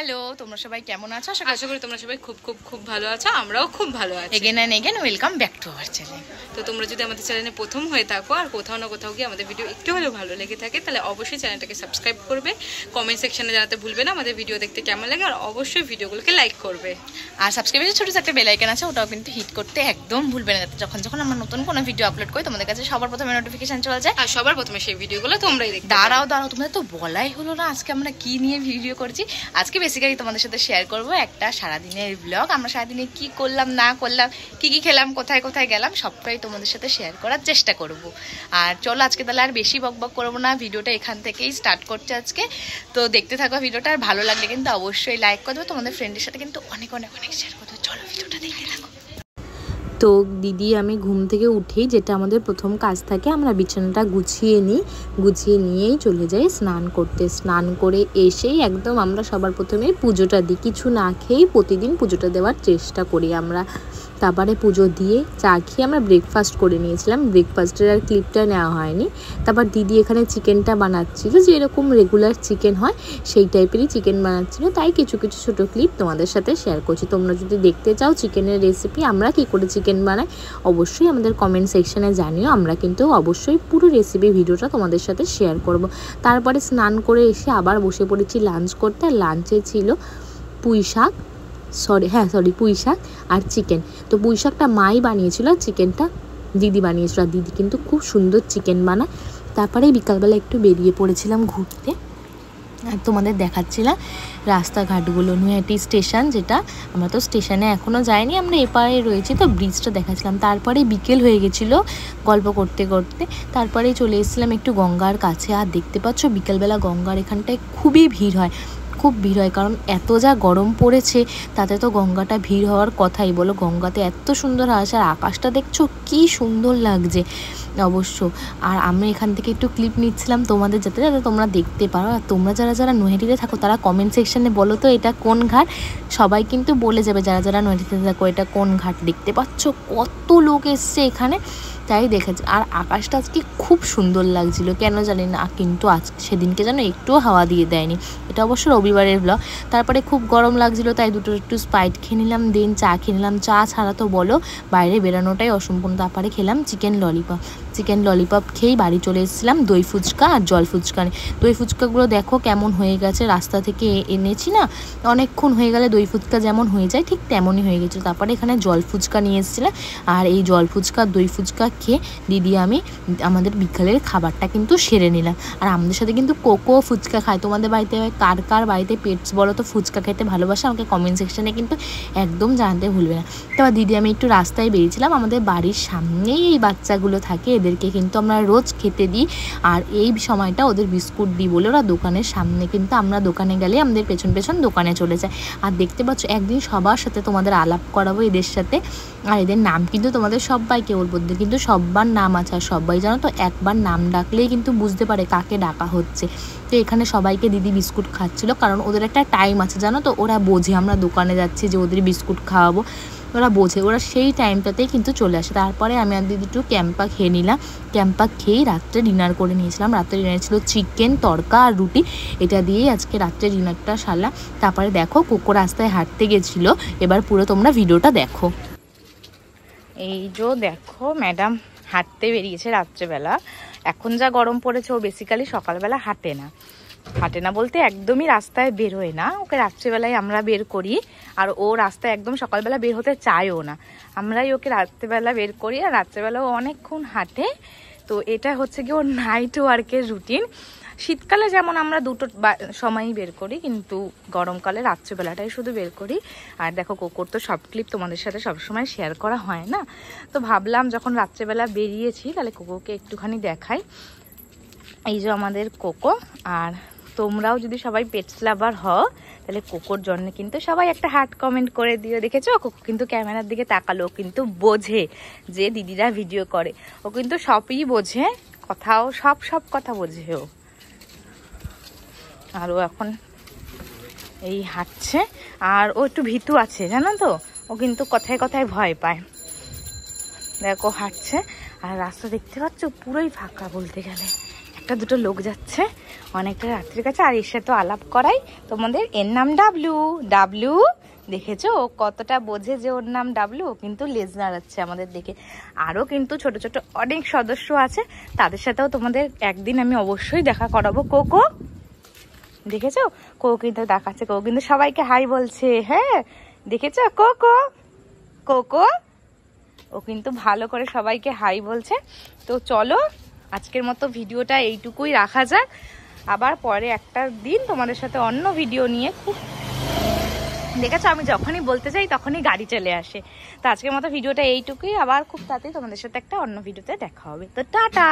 Hello, তোমরা সবাই কেমন আছো? আশা করি তোমরা সবাই খুব খুব খুব ভালো আছো। আমরাও খুব ভালো আছি। Again and again welcome back to our channel. তো তোমরা যদি আমাদের চ্যানেলে প্রথম হয়ে থাকো আর কোথাও না কোথাও গিয়ে আমাদের ভিডিও একটু হলেও ভালো লেগে থাকে, তাহলে অবশ্যই চ্যানেলটাকে সাবস্ক্রাইব করবে, কমেন্ট সেকশনে জানাতে ভুলবে না আমাদের ভিডিও দেখতে কেমন লাগে, আর অবশ্যই ভিডিওগুলোকে লাইক করবে। আর সাবস্ক্রাইবের ছোটো একটা বেল আইকন আছে, ওটাও কিন্তু হিট করতে একদম ভুলবে না, যাতে যখন যখন আমরা নতুন কোনো ভিডিও আপলোড করি তোমাদের কাছে সবার প্রথমে নোটিফিকেশন চলে যায়, আর সবার প্রথমে সেই ভিডিওগুলো তোমরাই দেখতে। দাঁড়াও তোমাদের তো বলাই হলো না আজকে আমরা কি নিয়ে ভিডিও করছি। আজকে বেসিক্যালি তোমাদের সাথে শেয়ার করবো একটা সারাদিনের ব্লগ। আমরা সারাদিনে কি করলাম না করলাম, কি কি খেলাম, কোথায় কোথায় গেলাম, সবটাই তোমাদের সাথে শেয়ার করার চেষ্টা করব। আর চলো আজকে তাহলে আর বেশি বকবক করবো না, ভিডিওটা এখান থেকেই স্টার্ট করছে আজকে। তো দেখতে থাকো ভিডিওটা, আর ভালো লাগলে কিন্তু অবশ্যই লাইক করে দেবো, তোমাদের ফ্রেন্ডের সাথে কিন্তু অনেক অনেক অনেক শেয়ার করতে। চলো ভিডিওটা দেখতে থাকো। তো দিদি আমি ঘুম থেকে উঠেই যেটা আমাদের প্রথম কাজ থাকে, আমরা বিছানাটা গুছিয়ে নিয়েই চলে যাই স্নান করতে। স্নান করে এসেই একদম আমরা সবার প্রথমে পুজোটা দিই, কিছু না খেয়েই প্রতিদিন পুজোটা দেওয়ার চেষ্টা করি আমরা। তারপরে পুজো দিয়ে চা খেয়ে আমরা ব্রেকফাস্ট করে নিয়েছিলাম, ব্রেকফাস্টের আর ক্লিপটা নেওয়া হয়নি। তারপর দিদি এখানে চিকেনটা বানাচ্ছিল, যে এরকম রেগুলার চিকেন হয় সেই টাইপেরই চিকেন বানাচ্ছিল, তাই কিছু কিছু ছোটো ক্লিপ তোমাদের সাথে শেয়ার করছি। তোমরা যদি দেখতে চাও চিকেনের রেসিপি, আমরা কী করে চিকেন বানাই, অবশ্যই আমাদের কমেন্ট সেকশানে জানিও, আমরা কিন্তু অবশ্যই পুরো রেসিপি ভিডিওটা তোমাদের সাথে শেয়ার করব। তারপরে স্নান করে এসে আবার বসে পড়েছি লাঞ্চ করতে, আর লাঞ্চে ছিল পুঁই শাক আর চিকেন। তো পুঁই শাকটা মাই বানিয়েছিল, আর চিকেনটা দিদি বানিয়েছিল, আর দিদি কিন্তু খুব সুন্দর চিকেন বানায়। তারপরে বিকালবেলা একটু বেরিয়ে পড়েছিলাম ঘুরতে, আর তোমাদের দেখাচ্ছিলাম রাস্তাঘাটগুলো, নৈহাটি স্টেশন, যেটা আমরা তো স্টেশনে এখনও যাইনি, আমরা এপারে রয়েছি, তো ব্রিজটা দেখাচ্ছিলাম। তারপরে বিকেল হয়ে গেছিলো গল্প করতে করতে, তারপরে চলে এসেছিলাম একটু গঙ্গার কাছে। আর দেখতে পাচ্ছ বিকেলবেলা গঙ্গার এখানটায় খুবই ভিড় হয়, কারণ এত যা গরম পড়েছে, তাতে তো গঙ্গাটা ভিড় হওয়ার কথাই বলো। গঙ্গাতে এত সুন্দর হাওয়া, আর আকাশটা দেখছো কি সুন্দর লাগছে অবশ্য। আর আমি এখান থেকে একটু ক্লিপ নিচ্ছিলাম তোমাদের, যাতে তোমরা দেখতে পারো। আর তোমরা যারা নৈহাটিতে থাকো তারা কমেন্ট সেকশানে বলো তো এটা কোন ঘাট, সবাই কিন্তু বলে যাবে যারা নৈহাটিতে থাকো এটা কোন ঘাট। দেখতে পাচ্ছ কত লোক এসছে এখানে, তাই দেখেছি। আর আকাশটা আজকে খুব সুন্দর লাগছিল, কেন জানি না, কিন্তু আজকে সেদিনকে যেন একটুও হাওয়া দিয়ে দেয়নি। এটা অবশ্য রবিবারের ব্লগ। তারপরে খুব গরম লাগছিল, তাই একটু স্প্রাইট খেয়ে নিলাম, দেন চা খেয়ে নিলাম। চা ছাড়া তো বলো বাইরে বেরানোটাই অসম্পূর্ণ। তারপরে খেলাম চিকেন ললিপপ খেয়েই বাড়ি চলে এসেছিলাম। দই ফুচকা আর জল ফুচকা, দই ফুচকাগুলো দেখো কেমন হয়ে গেছে, রাস্তা থেকে এনেছি না, অনেকক্ষণ হয়ে গেলে দই ফুচকা যেমন হয়ে যায় ঠিক তেমনই হয়ে গেছিলো। তারপরে এখানে জল ফুচকা নিয়ে এসেছিলাম, আর এই জল ফুচকা দই ফুচকা খেয়ে দিদি আমি আমাদের বিকালের খাবারটা কিন্তু সেরে নিলাম। আর আমাদের সাথে কিন্তু কোকো ফুচকা খায়। তোমাদের বাড়িতে কার কার বাড়িতে পেটস বলো তো ফুচকা খেতে ভালোবাসে, আমাকে কমেন্ট সেকশানে কিন্তু একদম জানতে ভুলবে না। তারপর দিদি আমি একটু রাস্তায় বেরিয়েছিলাম, আমাদের বাড়ির সামনেই এই বাচ্চাগুলো থাকে, এদেরকে কিন্তু আমরা রোজ খেতে দিই, আর এই সময়টা ওদের বিস্কুট দিই বলে ওরা দোকানের সামনে, কিন্তু আমরা দোকানে গেলে আমাদের পেছন পেছন দোকানে চলে যায়। আর দেখতে পাচ্ছ একদিন সবার সাথে তোমাদের আলাপ করাবো এদের সাথে, আর এদের নাম কিন্তু তোমাদের সবাইকে বলবো, কিন্তু সবার নাম আছে। আর সবাই জানো তো একবার নাম ডাকলেই কিন্তু বুঝতে পারে কাকে ডাকা হচ্ছে। তো এখানে সবাইকে দিদি বিস্কুট খাচ্ছিল, কারণ ওদের একটা টাইম আছে জানো তো, ওরা বোঝে আমরা দোকানে যাচ্ছি যে ওদের বিস্কুট খাওয়াবো, ওরা বোঝে, ওরা সেই টাইমটাতেই কিন্তু চলে আসে। তারপরে আমি আর দিদি একটু ক্যাম্পা খেয়ে নিলাম, ক্যাম্পা খেয়েই রাত্রে ডিনার করে নিয়েছিলাম। রাত্রে ডিনার ছিল চিকেন, তড়কা আর রুটি, এটা দিয়েই আজকে রাত্রে ডিনারটা সারলাম। তারপরে দেখো কোকো রাস্তায় হাঁটতে গেছিলো, এবার পুরো তোমরা ভিডিওটা দেখো। এই যে দেখো ম্যাডাম হাঁটতে বেরিয়েছে রাত্রেবেলা। এখন যা গরম পড়েছে, ও বেসিক্যালি সকালবেলা হাঁটে না বলতে একদমই রাস্তায় বেরোয় না, ওকে রাত্রেবেলায় আমরা বের করি, আর ও রাস্তায় একদম সকালবেলা বের হতে চায়ও না, আমরাই ওকে রাত্রেবেলা বের করি, আর রাত্রেবেলা ও অনেকক্ষণ হাঁটে। তো এটা হচ্ছে কি ওর নাইট ওয়ার্কের রুটিন। শীতকালে যেমন আমরা দুটো সময়ই বের করি, কিন্তু গরমকালে রাত্রেবেলাটাই শুধু বের করি। আর দেখো কোকোর তো সব ক্লিপ তোমাদের সাথে সবসময় শেয়ার করা হয় না, তো ভাবলাম যখন রাত্রেবেলা বেরিয়েছি তাহলে কোকোকে একটুখানি দেখাই। এই যে আমাদের কোকো। আর তোমরাও যদি সবাই পেটস লাভার হও তাহলে কোকোর জন্য কিন্তু সবাই একটা হার্ট কমেন্ট করে দিও। দেখেছো কোকো কিন্তু ক্যামেরার দিকে তাকালো, কিন্তু বোঝে যে দিদিরা ভিডিও করে, ও কিন্তু সবই বোঝে, কথাও সব কথা বোঝে ও। আর ও এখন এই হাঁটছে, আর ও একটু ভীতু আছে জানো তো, ও কিন্তু কথায় কথায় ভয় পায়। দেখো হাঁটছে, আর রাস্তা দেখতে পাচ্ছ পুরোই ফাঁকা বলতে গেলে, একটা দুটো লোক যাচ্ছে অনেকটা রাত্রির কাছে। আর এর সাথে আলাপ করাই তোমাদের, এর নাম ডাবলু। ডাবলু দেখেছো ও কতটা বোঝে যে ওর নাম ডাবলু, কিন্তু লেজ নাড়াচ্ছে আমাদের দেখে। আরও কিন্তু ছোট ছোট অনেক সদস্য আছে, তাদের সাথেও তোমাদের একদিন আমি অবশ্যই দেখা করাবো। কোকো দেখেছো, কোকো কিন্তু দেখাচ্ছে, কোকো কিন্তু সবাইকে হাই বলছে। হ্যাঁ দেখেছো কোকো, কোকো ও কিন্তু ভালো করে সবাইকে হাই বলছে। তো চলো আজকের মতো ভিডিওটা এইটুকুই রাখা যাক, আবার পরে একটা দিন তোমাদের সাথে অন্য ভিডিও নিয়ে। খুব দেখেছো আমি যখনই বলতে চাই তখনই গাড়ি চলে আসে। তো আজকের মতো ভিডিওটা এইটুকুই, আবার খুব তাড়াতাড়ি তোমাদের সাথে একটা অন্য ভিডিওতে দেখা হবে। তো টাটা।